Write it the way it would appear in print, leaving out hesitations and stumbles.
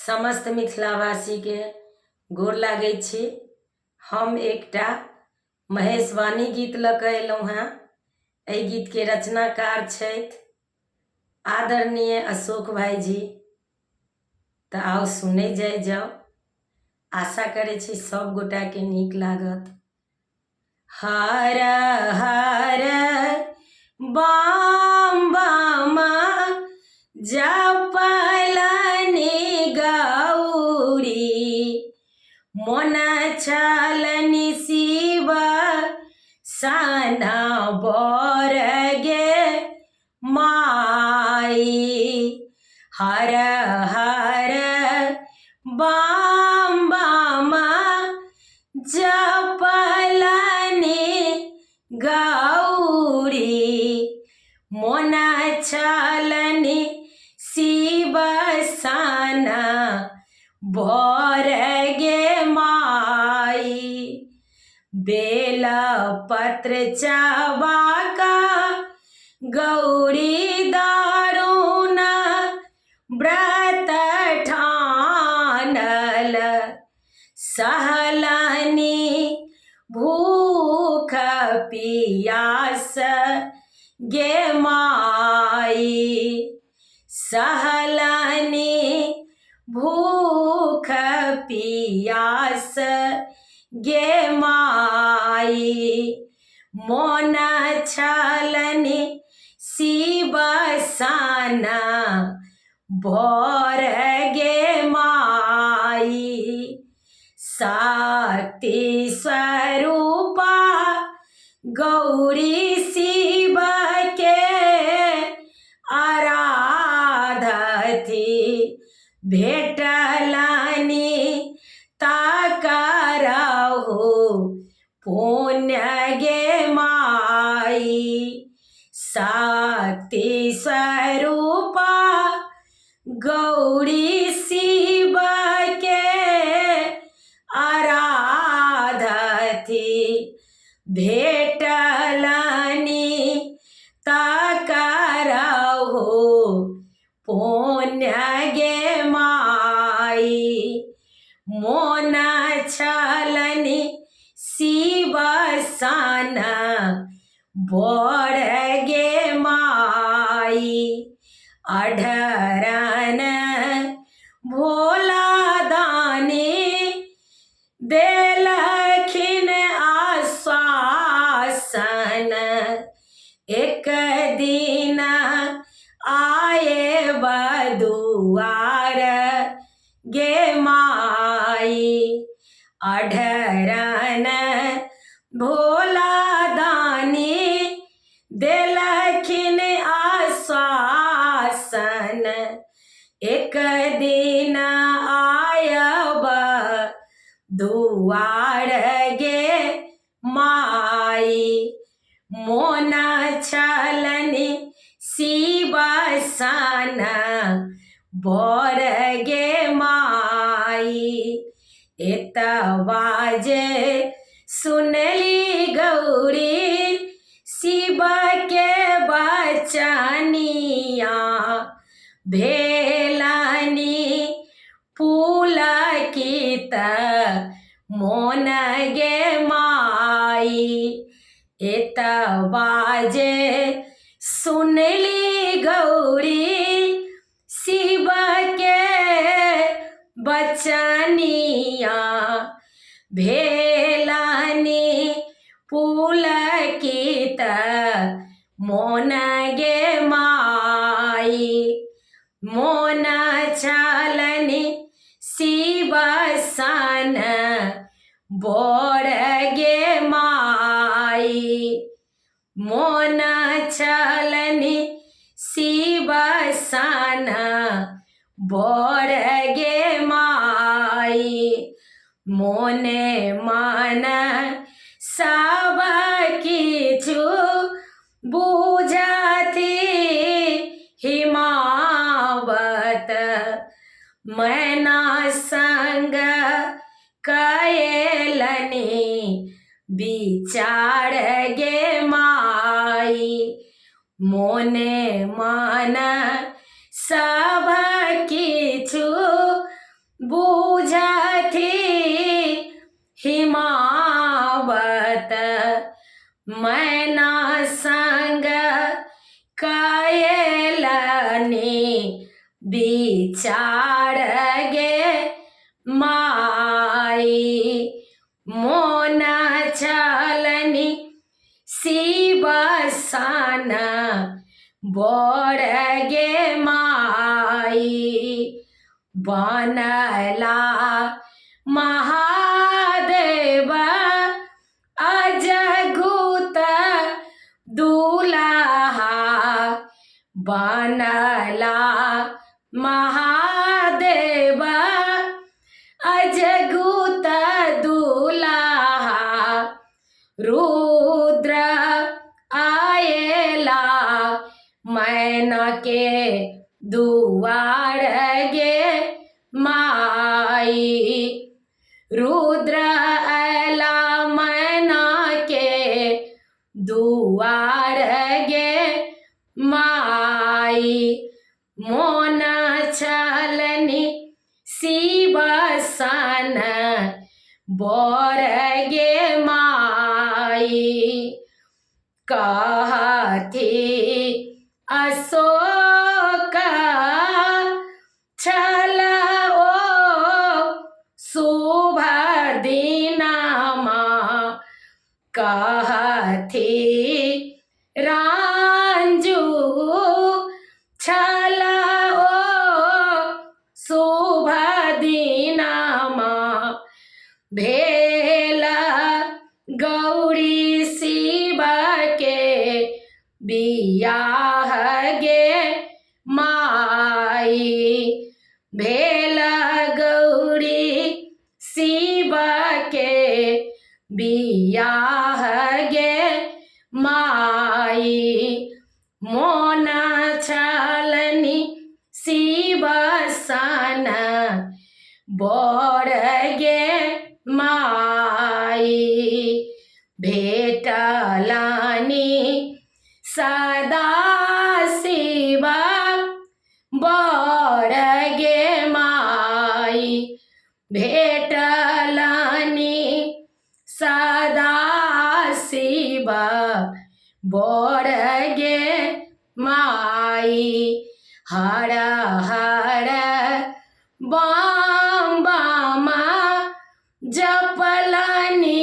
समस्त मिथिलावासी के गोर लागै छी। हम एकटा महेशवाणी गीत लऽ कऽ अयलहुँ हेँ। एहि गीत के रचनाकार छथि आदरणीय अशोक भाईजी। तऽ आओ सुनै जाओ। आशा करै छी सब गोटा के नीक लागत। हर हर बम बम जपलनि गौरी, मोन छलनि शिव सन बर गे माई। हर हर बम बम जपलनि गौरी, मोन छलनि शिव सन बर गे माई। बेल पत्र चबाका गौरी दारुण व्रत ठानल, सहलनि भूख पियास गे माई। सहलनि भूख पियास गे माई, मोन छलनि शिव सन बर गे माई। शक्ति स्वरूपा गौरी शिव के आराधती, भेटलनि तकरहु पुण्य गे माई। शक्ति स्वरूपा गौरी शिव के आराधती, भेटलनि तकरहु पुण्य गे माई। मोन छलनि शिव सन बर गे माई। अढरन भोला दानी देलखिन आश्वासन, एक दिन आए बदुआर गे माई। अढरन भोला दानी देलखिन आश्वासन, एक दिन आयब दुआर गे माई। मोन छलनि शिव सन बर गे माई। एतबा जे सुनली गौरी शिव के बचनिया, भेलनि पुलकित मोन गे माई। एतबा जे सुनली गौरी शिव के बचनिया, भेलनि पुलकित मोन गे माई। मोन छलनि शिव सन बर गे माई। मोन छलनि शिव सन बर गे माई। मोने मन सब किछु बुझथि हिमावत, मैना संग कएलनि विचार गे माई। मोने मन सब किछु बूझथी हिमावत मैना संग कयलनि विचार गे माई मोन चलनि शिव सन बड़ गे माई बनला महादेव अजगुत दूल्हा बनला महादेव अजगुत दूल्हा रुद्र आएला मैना के दुआर गे माई रुद्र आएला मैना के दुआर गे माई मोन चलनि शिव सन बड़ गे माई कहती अशोक छल ओ शुभ दिनमा कहती रांझू छल ओ शुभ दिनमा भेल गौरी शिव के बियाह गे माई भेल गौरी शिव के बियाह गे माई मोन चलनि शिव सन बड़ गे माई भेटलनि सदा शिव बड़ गे माई भेटलनि सदा शिव बड़ गे माई हर हर बम बम जपलनि